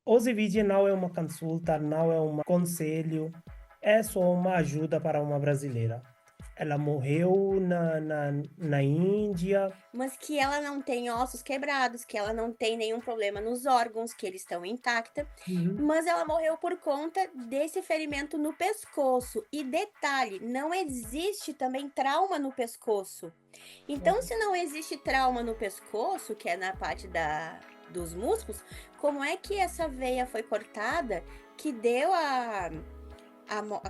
Hoje vídeo não é uma consulta, não é um conselho, é só uma ajuda para uma brasileira. Ela morreu na Índia. Mas que ela não tem ossos quebrados, que ela não tem nenhum problema nos órgãos, que eles estão intacta, Uhum. mas ela morreu por conta desse ferimento no pescoço. E detalhe, não existe também trauma no pescoço. Então, se não existe trauma no pescoço, que é na parte dos músculos, como é que essa veia foi cortada que deu a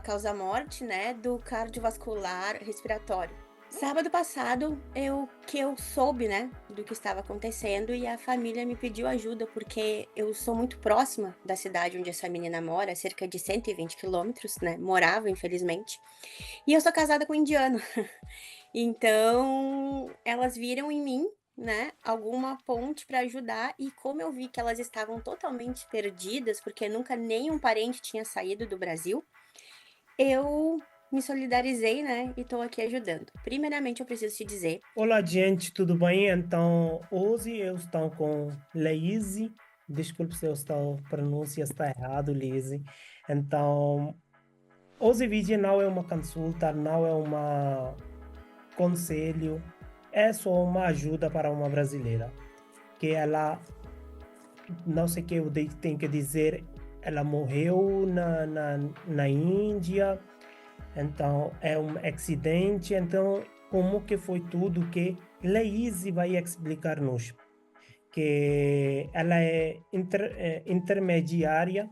causa morte, né, do cardiovascular respiratório? Sábado passado, eu soube, né, do que estava acontecendo e a família me pediu ajuda, porque eu sou muito próxima da cidade onde essa menina mora, cerca de 120 quilômetros, né, morava infelizmente, e eu sou casada com um indiano. Então, elas viram em mim, né, alguma ponte para ajudar e como eu vi que elas estavam totalmente perdidas, porque nunca nenhum parente tinha saído do Brasil, eu me solidarizei, né, e estou aqui ajudando. Primeiramente, eu preciso te dizer. Olá, gente, tudo bem? Então, hoje eu estou com Leise. Desculpe se a pronúncia está errado, Leise. Então, hoje vídeo não é uma consulta, não é um conselho, é só uma ajuda para uma brasileira. Que ela, não sei o que tenho que dizer, ela morreu na Índia. Então, é um acidente. Então, como que foi tudo que Leise vai explicar-nos? Que ela é intermediária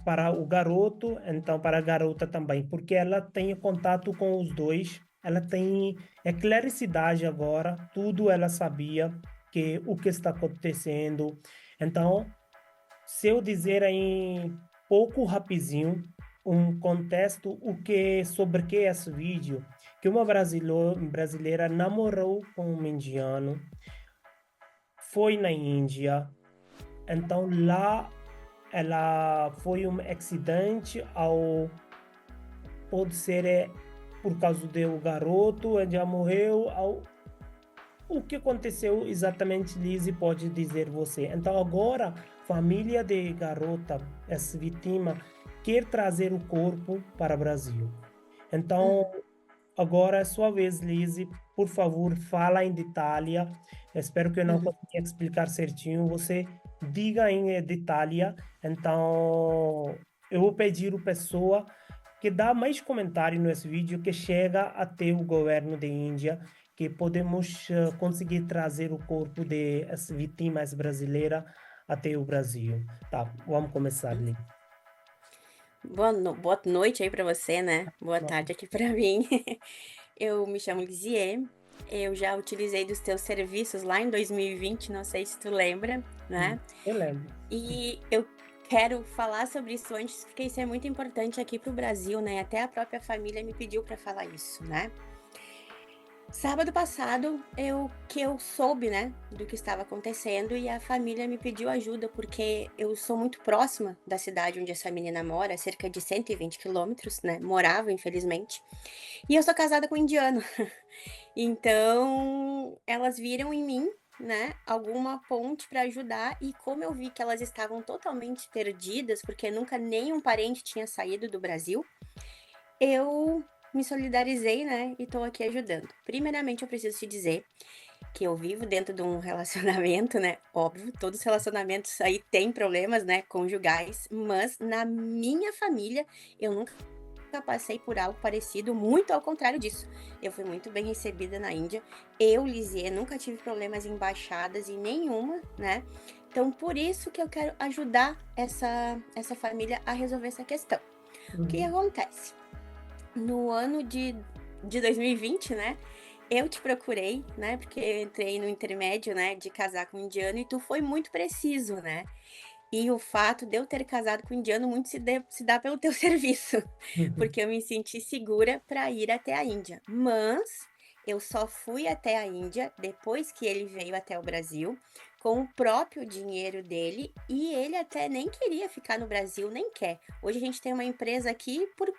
para o garoto, então para a garota também, porque ela tem contato com os dois, ela tem eclericidade agora, tudo ela sabia que o que está acontecendo. Então, se eu dizer em pouco rapidinho um contexto sobre que esse vídeo, que uma brasileira namorou com um indiano, foi na Índia, então lá ela foi um acidente ao pode ser por causa do garoto, ele já morreu, o que aconteceu exatamente, Lizzie pode dizer você. Então agora, família de garota, essa vítima, quer trazer o corpo para o Brasil. Então, Uhum. agora é sua vez, Lizzie. Por favor, fala em detalhe. Espero que eu não Uhum. consiga explicar certinho. Você diga em detalhe. Então, eu vou pedir a pessoa que dá mais comentário nesse vídeo, que chega até o governo da Índia, que podemos conseguir trazer o corpo dessa vítima brasileira até o Brasil. Tá, vamos começar, Lizzie. Boa noite aí para você, né, boa tarde aqui para mim. Eu me chamo Lisier, eu já utilizei dos teus serviços lá em 2020, não sei se tu lembra, né, Eu lembro. e eu quero falar sobre isso antes, porque isso é muito importante aqui para o Brasil, né, até a própria família me pediu para falar isso, né. Sábado passado, eu soube, né, do que estava acontecendo e a família me pediu ajuda, porque eu sou muito próxima da cidade onde essa menina mora, cerca de 120 quilômetros, né, morava infelizmente, e eu sou casada com um indiano. Então, elas viram em mim, né, alguma ponte para ajudar e como eu vi que elas estavam totalmente perdidas, porque nunca nenhum parente tinha saído do Brasil, eu me solidarizei, né, e tô aqui ajudando. Primeiramente, eu preciso te dizer que eu vivo dentro de um relacionamento, né, óbvio, todos os relacionamentos aí têm problemas, né, conjugais, mas na minha família eu nunca passei por algo parecido, muito ao contrário disso. Eu fui muito bem recebida na Índia. Eu, Lisier, nunca tive problemas em embaixadas em nenhuma, né. Então por isso que eu quero ajudar essa família a resolver essa questão. O que Uhum. acontece? No ano de 2020, né, eu te procurei, né, porque eu entrei no intermédio, né, de casar com um indiano e tu foi muito preciso, né. E o fato de eu ter casado com um indiano muito se dá pelo teu serviço, Uhum. porque eu me senti segura para ir até a Índia. Mas eu só fui até a Índia depois que ele veio até o Brasil, com o próprio dinheiro dele, e ele até nem queria ficar no Brasil, nem quer. Hoje a gente tem uma empresa aqui por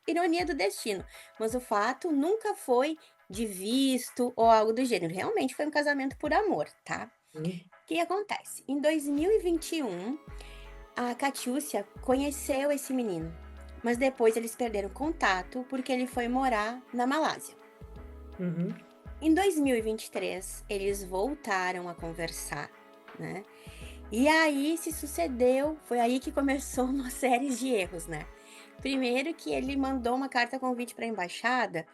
ironia do destino, mas o fato nunca foi de visto ou algo do gênero, realmente foi um casamento por amor, tá. Uhum. que acontece? Em 2021, a Catiúcia conheceu esse menino, mas depois eles perderam contato porque ele foi morar na Malásia. Uhum. Em 2023, eles voltaram a conversar, né? E aí se sucedeu, foi aí que começou uma série de erros, né? Primeiro que ele mandou uma carta convite para a embaixada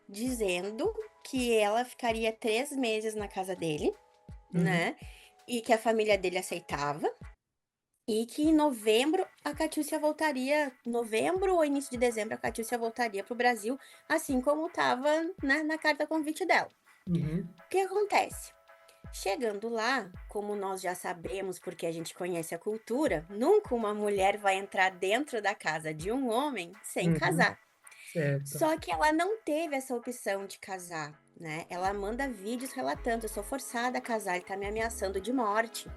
dizendo que ela ficaria 3 meses na casa dele, Uhum. né? E que a família dele aceitava. E que em novembro a Catiúcia voltaria, novembro ou início de dezembro, a Catiúcia voltaria para o Brasil, assim como estava, né, na carta convite dela. Uhum. O que acontece? Chegando lá, como nós já sabemos, porque a gente conhece a cultura, nunca uma mulher vai entrar dentro da casa de um homem sem Uhum. casar. Certo. Só que ela não teve essa opção de casar, né? Ela manda vídeos relatando: eu sou forçada a casar, ele tá me ameaçando de morte,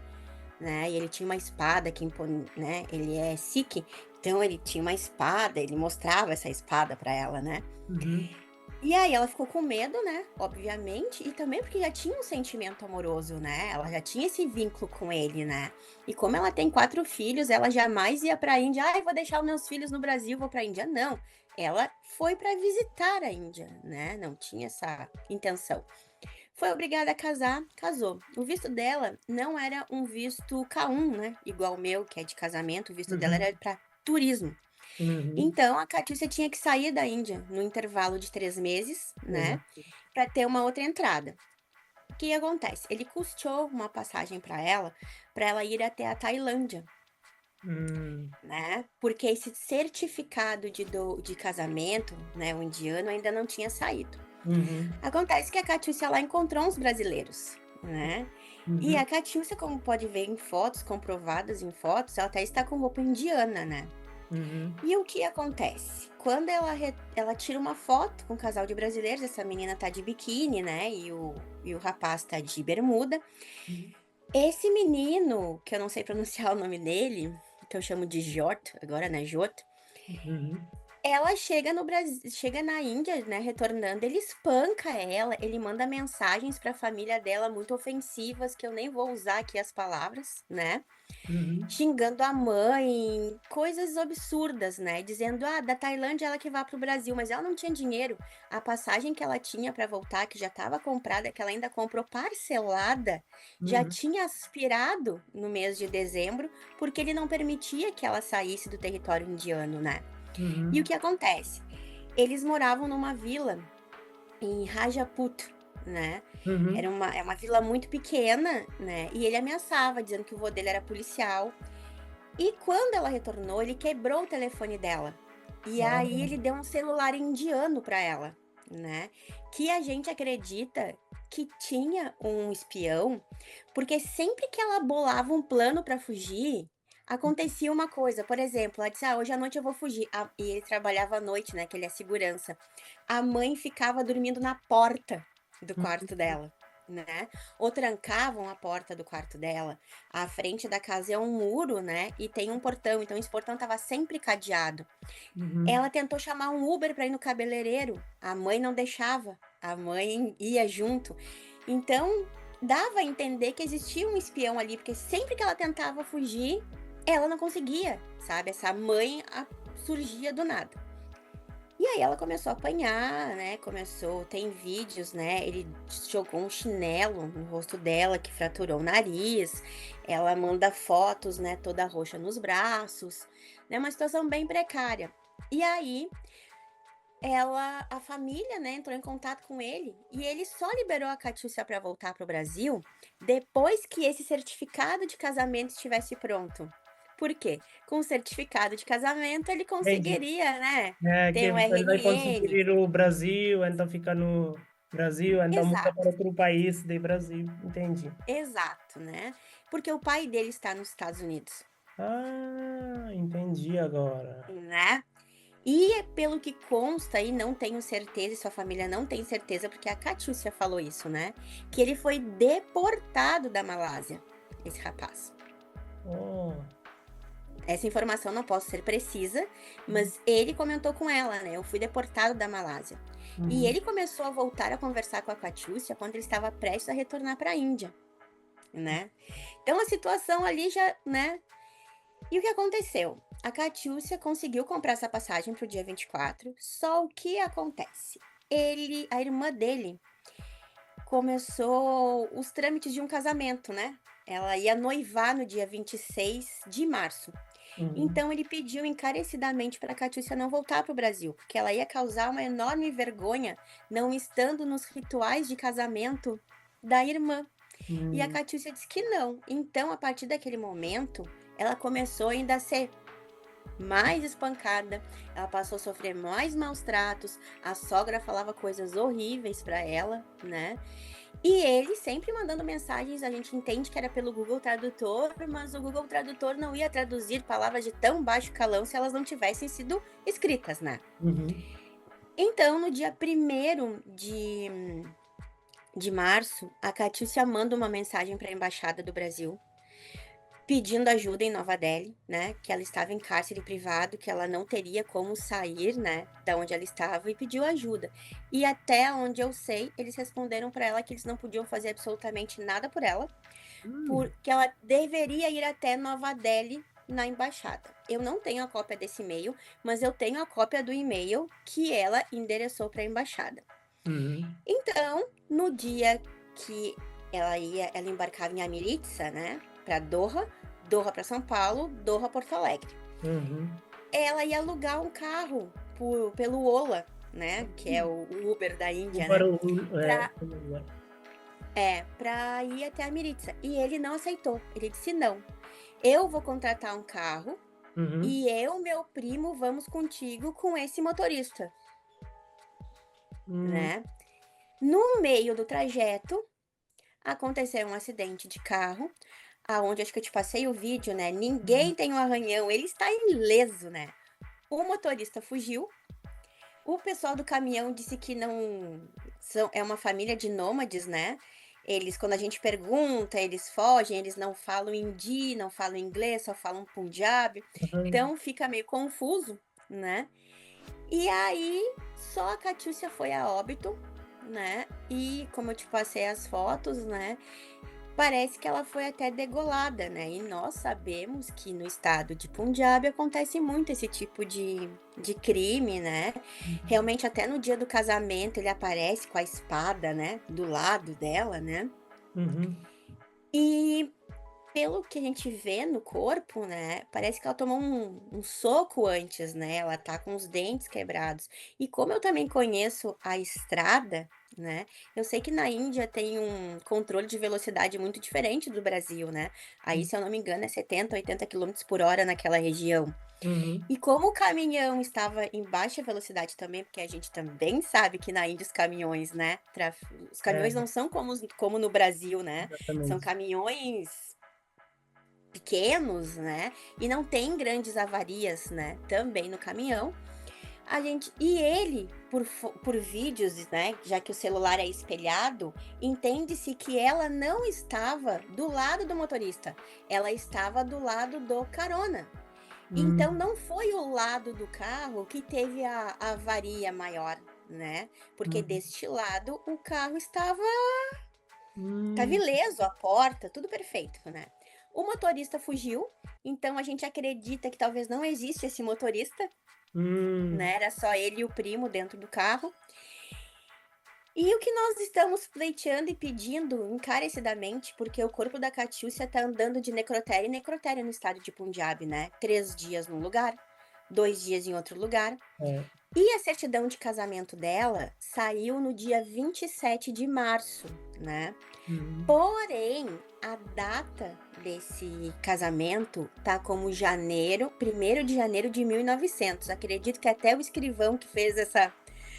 né? E ele tinha uma espada que impõe, né? Ele é Sikh, então ele tinha uma espada, ele mostrava essa espada para ela, né? Uhum. E aí ela ficou com medo, né, obviamente, e também porque já tinha um sentimento amoroso, né, ela já tinha esse vínculo com ele, né. E como ela tem 4 filhos, ela jamais ia pra Índia: "Ai, vou deixar os meus filhos no Brasil, vou pra Índia", não. Ela foi para visitar a Índia, né, não tinha essa intenção. Foi obrigada a casar, casou. O visto dela não era um visto K1, né, igual o meu, que é de casamento, o visto dela Uhum. era para turismo. Uhum. Então a Catiúcia tinha que sair da Índia no intervalo de 3 meses, né, Exato. para ter uma outra entrada. O que acontece? Ele custeou uma passagem para ela ir até a Tailândia, Hum. né, porque esse certificado de casamento, né, o indiano ainda não tinha saído. Uhum. Acontece que a Catiúcia lá encontrou uns brasileiros, né, e a Uhum. Catiúcia, como pode ver em fotos, comprovadas em fotos, ela até está com roupa indiana, né. Uhum. E o que acontece? Quando ela tira uma foto com um casal de brasileiros, essa menina tá de biquíni, né, e o rapaz tá de bermuda. Uhum. Esse menino, que eu não sei pronunciar o nome dele, que eu chamo de Jort agora, né, Jort, Uhum. ela chega no Brasil, chega na Índia, né, retornando, ele espanca ela, ele manda mensagens para a família dela muito ofensivas, que eu nem vou usar aqui as palavras, né, Uhum. xingando a mãe, coisas absurdas, né, dizendo: "Ah, da Tailândia ela que vá para o Brasil", mas ela não tinha dinheiro. A passagem que ela tinha para voltar, que já estava comprada, que ela ainda comprou parcelada, já Uhum. tinha expirado no mês de dezembro, porque ele não permitia que ela saísse do território indiano, né. E o Uhum. que acontece? Eles moravam numa vila em Rajaput, né. Uhum. É uma vila muito pequena, né, e ele ameaçava, dizendo que o vô dele era policial. E quando ela retornou, ele quebrou o telefone dela. E aí Ah. ele deu um celular indiano para ela, né, que a gente acredita que tinha um espião, porque sempre que ela bolava um plano para fugir, acontecia uma coisa. Por exemplo, ela disse: "Ah, hoje à noite eu vou fugir", e ele trabalhava à noite, né, que ele é segurança. A mãe ficava dormindo na porta do quarto Uhum. dela, né, ou trancavam a porta do quarto dela. A frente da casa é um muro, né, e tem um portão, então esse portão estava sempre cadeado. Uhum. Ela tentou chamar um Uber para ir no cabeleireiro, a mãe não deixava, a mãe ia junto. Então, dava a entender que existia um espião ali, porque sempre que ela tentava fugir, ela não conseguia, sabe, essa mãe surgia do nada. E aí ela começou a apanhar, né, tem vídeos, né, ele jogou um chinelo no rosto dela que fraturou o nariz, ela manda fotos, né, toda roxa nos braços, né, uma situação bem precária. E aí a família, né, entrou em contato com ele e ele só liberou a Catiúcia para voltar para o Brasil depois que esse certificado de casamento estivesse pronto. Por quê? Com o certificado de casamento ele Entendi. conseguiria, né, É, que ter um ele vai conseguir RNN. ir o Brasil, então fica no Brasil, então muda Exato, para outro país de Brasil. Entendi. exato, né. Porque o pai dele está nos Estados Unidos, Ah, entendi agora. né. E pelo que consta, e não tenho certeza, e sua família não tem certeza, porque a Catiúcia falou isso, né, que ele foi deportado da Malásia, esse rapaz. Oh. Essa informação não posso ser precisa, Uhum. mas ele comentou com ela, né, "Eu fui deportado da Malásia". E Uhum. ele começou a voltar a conversar com a Catiúcia quando ele estava prestes a retornar para a Índia. né? Então a situação ali já, né? E o que aconteceu? A Catiúcia conseguiu comprar essa passagem para o dia 24, só o que acontece? A irmã dele, começou os trâmites de um casamento, né? Ela ia noivar no dia 26 de março. Uhum. Então ele pediu encarecidamente para a Catiúcia não voltar para o Brasil, porque ela ia causar uma enorme vergonha não estando nos rituais de casamento da irmã. E a Hum. Catiúcia disse que não. Então, a partir daquele momento, ela começou ainda a ser mais espancada, ela passou a sofrer mais maus tratos, a sogra falava coisas horríveis para ela, né? E ele sempre mandando mensagens, a gente entende que era pelo Google Tradutor, mas o Google Tradutor não ia traduzir palavras de tão baixo calão se elas não tivessem sido escritas, né? Uhum. Então, no dia 1º de março, a Catiúcia manda uma mensagem para a Embaixada do Brasil, pedindo ajuda em Nova Delhi, né, que ela estava em cárcere privado, que ela não teria como sair, né, da onde ela estava, e pediu ajuda. E até onde eu sei, eles responderam para ela que eles não podiam fazer absolutamente nada por ela, Hum. porque ela deveria ir até Nova Delhi na embaixada. Eu não tenho a cópia desse e-mail, mas eu tenho a cópia do e-mail que ela endereçou para a embaixada. Uhum. Então, no dia que ela embarcava em Amritsar, né, para Doha, Doha para São Paulo, Doha Porto Alegre. Uhum. Ela ia alugar um carro pelo Ola, né, que é o Uber da O Índia, né, barulho, para para ir até Amritsar. E ele não aceitou. Ele disse: "Não, eu vou contratar um carro uhum. e eu, meu primo, vamos contigo com esse motorista", Hum. né. No meio do trajeto, aconteceu um acidente de carro, aonde acho que eu te passei o vídeo, né, Uhum. ninguém tem um arranhão, ele está ileso, né. O motorista fugiu, o pessoal do caminhão disse que não é uma família de nômades, né, eles quando a gente pergunta, eles fogem, eles não falam hindi, não falam inglês, só falam punjabi, Uhum. então fica meio confuso, né. E aí, só a Catiúcia foi a óbito, né, e como eu te passei as fotos, né, parece que ela foi até degolada, né, e nós sabemos que no estado de Punjab acontece muito esse tipo de crime, né, Uhum. realmente até no dia do casamento ele aparece com a espada, né, do lado dela, né. Uhum. E pelo que a gente vê no corpo, né, parece que ela tomou um soco antes, né, ela tá com os dentes quebrados. E como eu também conheço a estrada, né, eu sei que na Índia tem um controle de velocidade muito diferente do Brasil, né. Aí, Uhum. se eu não me engano, é 70, 80 quilômetros por hora naquela região. Uhum. E como o caminhão estava em baixa velocidade também, porque a gente também sabe que na Índia os caminhões, né, os É, caminhões não são como no Brasil, né, são exatamente. caminhões pequenos, né, e não tem grandes avarias, né, também no caminhão. Ele, por vídeos, né, já que o celular é espelhado, entende-se que ela não estava do lado do motorista, ela estava do lado do carona. Então Hum. não foi o lado do carro que teve a avaria maior, né, porque Uhum. deste lado o carro estava Hum. ileso, a porta, tudo perfeito, né. O motorista fugiu, então a gente acredita que talvez não existe esse motorista, Hum. né, era só ele e o primo dentro do carro. E o que nós estamos pleiteando e pedindo encarecidamente, porque o corpo da Catiúcia tá andando de necrotério em necrotério no estado de Punjab, né, 3 dias num lugar, 2 dias em outro lugar. É. E a certidão de casamento dela saiu no dia 27 de março, né. Uhum. Porém, a data desse casamento tá como janeiro, 1º de janeiro de 1900. Acredito que até o escrivão que fez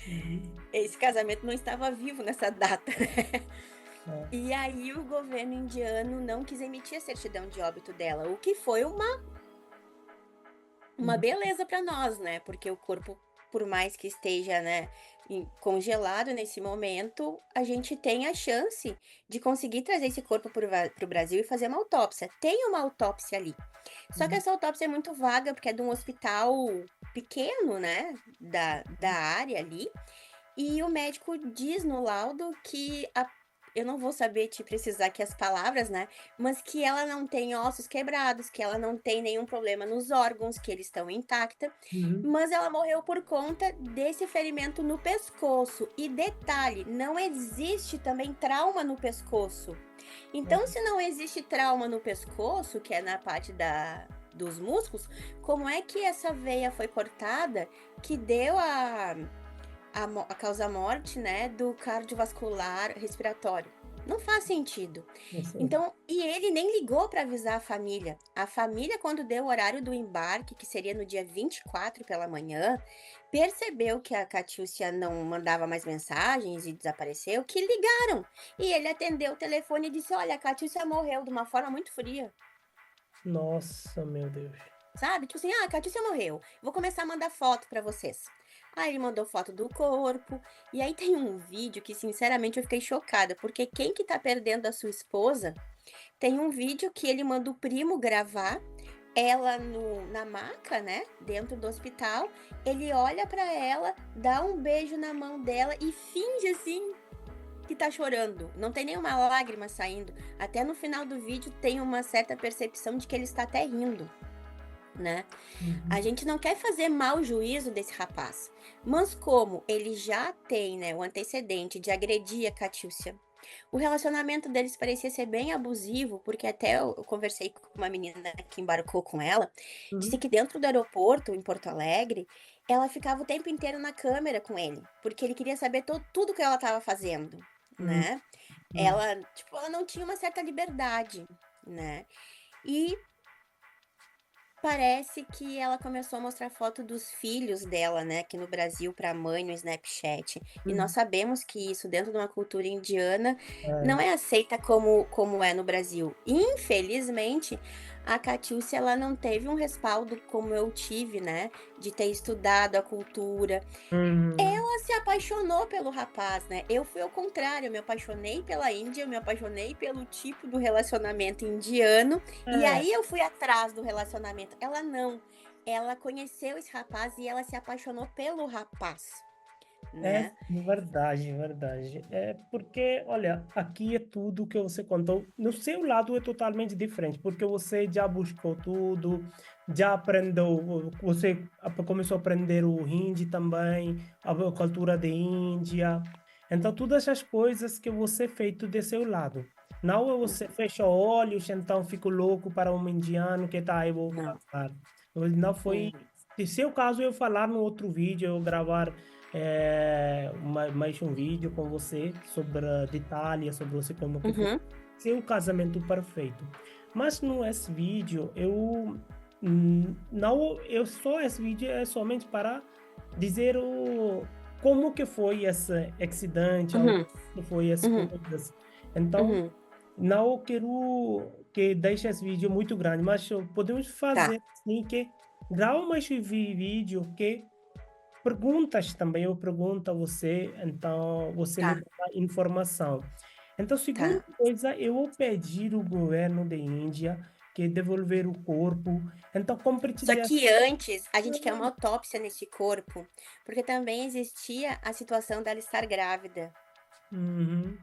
Uhum. esse casamento não estava vivo nessa data. É. E aí o governo indiano não quis emitir a certidão de óbito dela, o que foi uma Uhum. beleza para nós, né, porque o corpo, por mais que esteja, né, congelado nesse momento, a gente tem a chance de conseguir trazer esse corpo para o Brasil e fazer uma autópsia. Tem uma autópsia ali, só que Uhum. essa autópsia é muito vaga, porque é de um hospital pequeno, né, da área ali, e o médico diz no laudo que eu não vou saber te precisar aqui as palavras, né, mas que ela não tem ossos quebrados, que ela não tem nenhum problema nos órgãos, que eles estão intacta, Uhum. mas ela morreu por conta desse ferimento no pescoço. E detalhe, não existe também trauma no pescoço. Então, se não existe trauma no pescoço, que é na parte dos músculos, como é que essa veia foi cortada que deu a causa morte, né, do cardiovascular respiratório? Não faz sentido. Assim, Então, e ele nem ligou para avisar a família. A família, quando deu o horário do embarque, que seria no dia 24 pela manhã, percebeu que a Catiúcia não mandava mais mensagens e desapareceu, que ligaram. E ele atendeu o telefone e disse: Olha, a Catiúcia morreu de uma forma muito fria. nossa, meu Deus. Sabe? Tipo assim, a Catiúcia morreu. Vou começar a mandar foto pra vocês. Aí ele mandou foto do corpo. E aí tem um vídeo que, sinceramente, eu fiquei chocada. Porque quem que tá perdendo a sua esposa, tem um vídeo que ele manda o primo gravar. Ela na maca, né? Dentro do hospital. Ele olha pra ela, dá um beijo na mão dela e finge assim que tá chorando. Não tem nenhuma lágrima saindo. Até no final do vídeo tem uma certa percepção de que ele está até rindo, né? A Uhum. gente não quer fazer mau juízo desse rapaz, mas como ele já tem, né, o antecedente de agredir a Catiúcia, o relacionamento deles parecia ser bem abusivo, porque até eu conversei com uma menina que embarcou com ela, disse Uhum. que dentro do aeroporto, em Porto Alegre, ela ficava o tempo inteiro na câmera com ele, porque ele queria saber tudo que ela estava fazendo, Uhum. né? Uhum. Ela não tinha uma certa liberdade, né? E parece que ela começou a mostrar foto dos filhos dela, né, aqui no Brasil para a mãe no Snapchat. E nós Uhum. sabemos que isso dentro de uma cultura indiana não É. é aceita como é no Brasil. Infelizmente, a Catiúcia ela não teve um respaldo como eu tive, né, de ter estudado a cultura. Uhum. Ela se apaixonou pelo rapaz, né? Eu fui ao contrário, eu me apaixonei pela Índia, eu me apaixonei pelo tipo do relacionamento indiano, e É. aí eu fui atrás do relacionamento. Ela não. Ela conheceu esse rapaz e ela se apaixonou pelo rapaz, É né? verdade, verdade. É porque, olha, aqui é tudo que você contou. No seu lado é totalmente diferente, porque você já buscou tudo, já aprendeu, você começou a aprender o hindi também, a cultura da Índia. Então, todas as coisas que você fez tudo é seu lado. Não é você Uhum. fecha olhos, então fico louco para um indiano que tá, eu vou Não. casar. Não foi. Uhum. Se seu caso eu falar no outro vídeo, eu gravar mais um vídeo com você sobre detalhes, sobre você como que foi Uhum. seu casamento perfeito. Mas no esse vídeo não, eu só esse vídeo é somente para dizer como que foi esse acidente, ou Uhum. que foi as Uhum. coisas. Então, Uhum. não quero que deixe esse vídeo muito grande, mas podemos Tá, fazer assim que grava mais vídeo que perguntas também, eu pergunto a você, então você me tá, dá informação. Então, segunda tá. coisa, eu vou pedir o governo da Índia que devolver o corpo. Então, Só compartilhar. que antes, a gente quer uma autópsia nesse corpo, porque também existia a situação dela estar grávida, Uhum,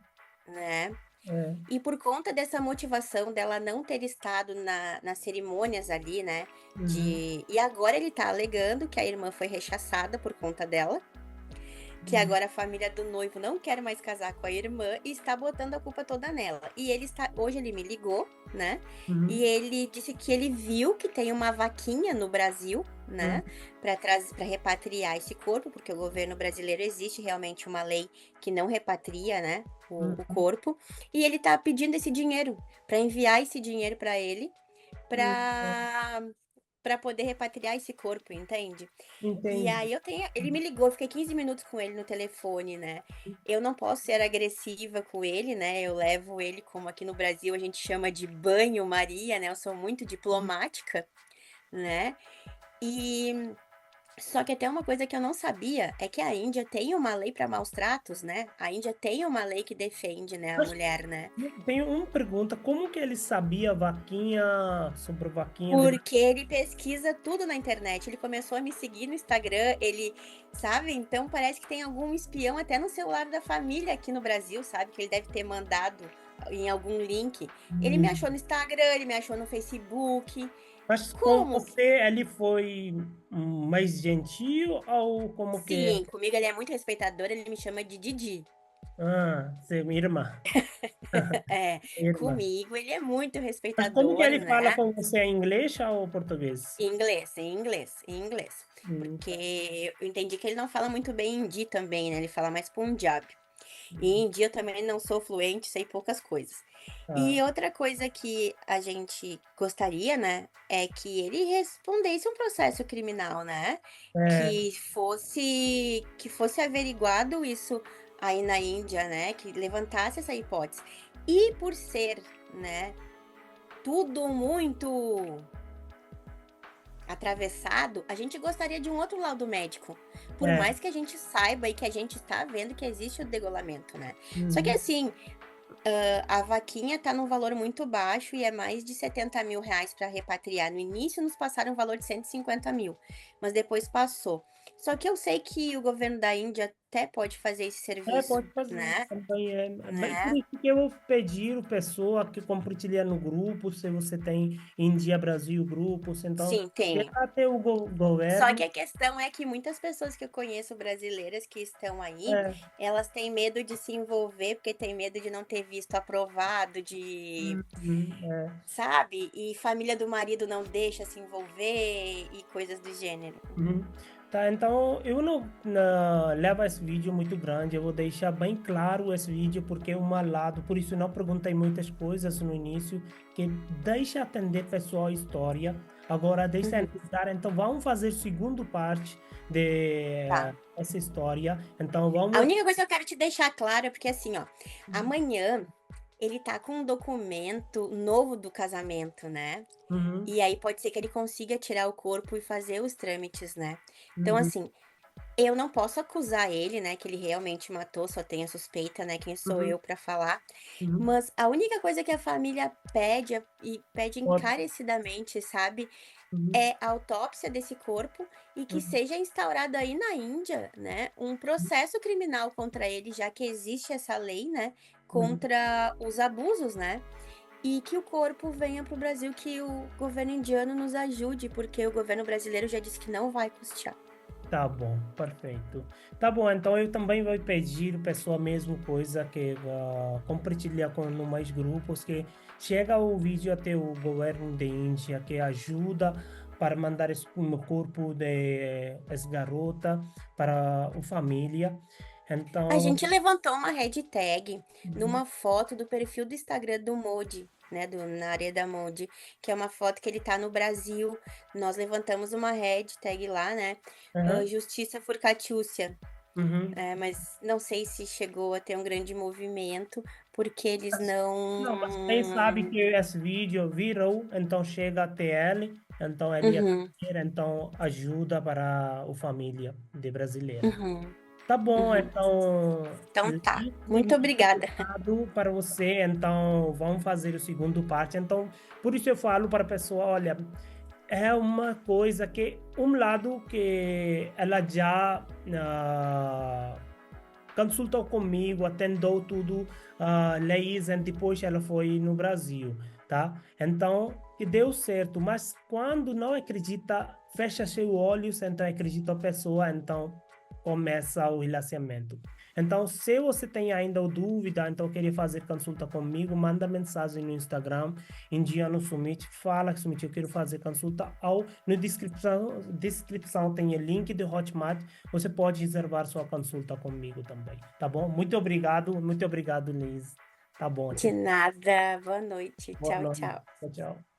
né? é, E por conta dessa motivação dela não ter estado nas cerimônias ali, né, uhum, e agora ele tá alegando que a irmã foi rechaçada por conta dela, que uhum, agora a família do noivo não quer mais casar com a irmã e está botando a culpa toda nela. E ele está hoje ele me ligou, né, e uhum, ele disse que ele viu que tem uma vaquinha no Brasil, uhum, né, para repatriar esse corpo, porque o governo brasileiro existe realmente uma lei que não repatria, né, o uhum, corpo, e ele tá pedindo esse dinheiro, para enviar esse dinheiro para ele, uhum. para poder repatriar esse corpo, entende? E Entendi. aí ele me ligou, eu fiquei 15 minutos com ele no telefone, né. Eu não posso ser agressiva com ele, né, eu levo ele como aqui no Brasil a gente chama de banho-maria, né, eu sou muito diplomática, né. E Só que até uma coisa que eu não sabia é que a Índia tem uma lei para maus tratos, né. A Índia tem uma lei que defende, né, a Mas mulher, né. tenho uma pergunta, como que ele sabia vaquinha sobre vaquinha de Porque ele pesquisa tudo na internet, ele começou a me seguir no Instagram, ele sabe, então parece que tem algum espião até no celular da família aqui no Brasil, sabe, que ele deve ter mandado em algum link. Ele me achou hum, no Instagram, ele me achou no Facebook. mas com Como que você ele foi, mais gentil ou como que sim, comigo ele é muito respeitador, ele me chama de Didi. você é minha irmã, É, minha irmã. comigo ele é muito Mas como que respeitador, ele fala né. com você, em inglês ou português? Em inglês, em inglês, em inglês. Tá, Porque eu entendi que ele não fala muito bem hindi também, né, ele fala mais Punjab. E hum, hindi eu também não sou fluente, sei poucas coisas. tá. E outra coisa que a gente gostaria, né, é que ele respondesse um processo criminal, né, É, que fosse averiguado isso aí na Índia, né, que levantasse essa hipótese. E por ser, né, tudo muito atravessado, a gente gostaria de um outro laudo médico, por é, mais que a gente saiba e que a gente está vendo que existe o degolamento, né. Só que uhum. assim, a vaquinha tá num valor muito baixo e é mais de R$ 70.000 para repatriar. No início nos passaram um valor de 150.000, mas depois passou. Só que eu sei que o governo da Índia até pode fazer esse É, serviço, pode fazer né, também, bem por né. isso que eu vou pedir o pessoa que compartilhar no grupo, se você tem India Brasil grupos, então Sim, tenho. chega até o Só governo, que a questão é que muitas pessoas que eu conheço brasileiras que estão aí, é, elas têm medo de se envolver, porque têm medo de não ter visto aprovado, é. sabe, e família do marido não deixa se envolver e coisas do gênero. Uhum. Tá, então eu não levo esse vídeo muito grande, eu vou deixar bem claro esse vídeo porque é um lado, por isso não perguntei muitas coisas no início, que deixa atender pessoal a história, agora deixa Uhum, analisar, então vamos fazer segundo parte de tá. essa história, então A vamos... única coisa que eu quero te deixar claro é porque assim, ó, amanhã ele tá com um documento novo do casamento, né? Uhum, E aí pode ser que ele consiga tirar o corpo e fazer os trâmites, né? Então, uhum, assim, eu não posso acusar ele, né, que ele realmente matou, só tem a suspeita, né, quem sou uhum, eu pra falar. uhum. Mas a única coisa que a família pede e pede Pode, encarecidamente, sabe, uhum, é a autópsia desse corpo e que uhum, seja instaurado aí na Índia, né, um processo criminal contra ele, já que existe essa lei, né, uhum. contra os abusos, né, e que o corpo venha para o Brasil, que o governo indiano nos ajude, porque o governo brasileiro já disse que não vai custear. Tá bom, perfeito. Tá bom, então eu também vou pedir pessoa a mesma coisa que compartilhar com no mais grupos que chega o vídeo até o governo de Índia que ajuda para mandar o corpo de essa garota para a família. A Então, gente levantou uma hashtag uhum, numa foto do perfil do Instagram do Modi, né, na área da Modi, que é uma foto que ele tá no Brasil. Nós levantamos uma hashtag lá, né, aham, Justiça por Catiúcia, uhum. mas não sei se chegou a ter um grande movimento, porque eles Não, mas quem sabe não. que esse vídeo virou, então chega até ele, então ele ia Uhum, ter, então ajuda para a família de brasileira. uhum, Tá bom, uhum. então, Então tá, Liz, muito muito obrigada. obrigado para você. Então, vamos fazer o segundo parte. Então, por isso eu falo para a pessoa, olha, é uma coisa que um lado que ela já consultou comigo, atendeu tudo, leis, e depois ela foi no Brasil, tá? Então, que deu certo, mas quando não acredita, fecha seus olhos, então acredita a pessoa, então começa o relacionamento. Então, se você tem ainda dúvida, então querer fazer consulta comigo, manda mensagem no Instagram, Indiano Summit, fala que Summit, eu quero fazer consulta, ou na descrição tem o link do Hotmart, você pode reservar sua consulta comigo também, tá bom? Muito obrigado, Liz. Tá bom, De tchau. nada, boa noite, Boa tchau, noite. tchau. Tchau, tchau.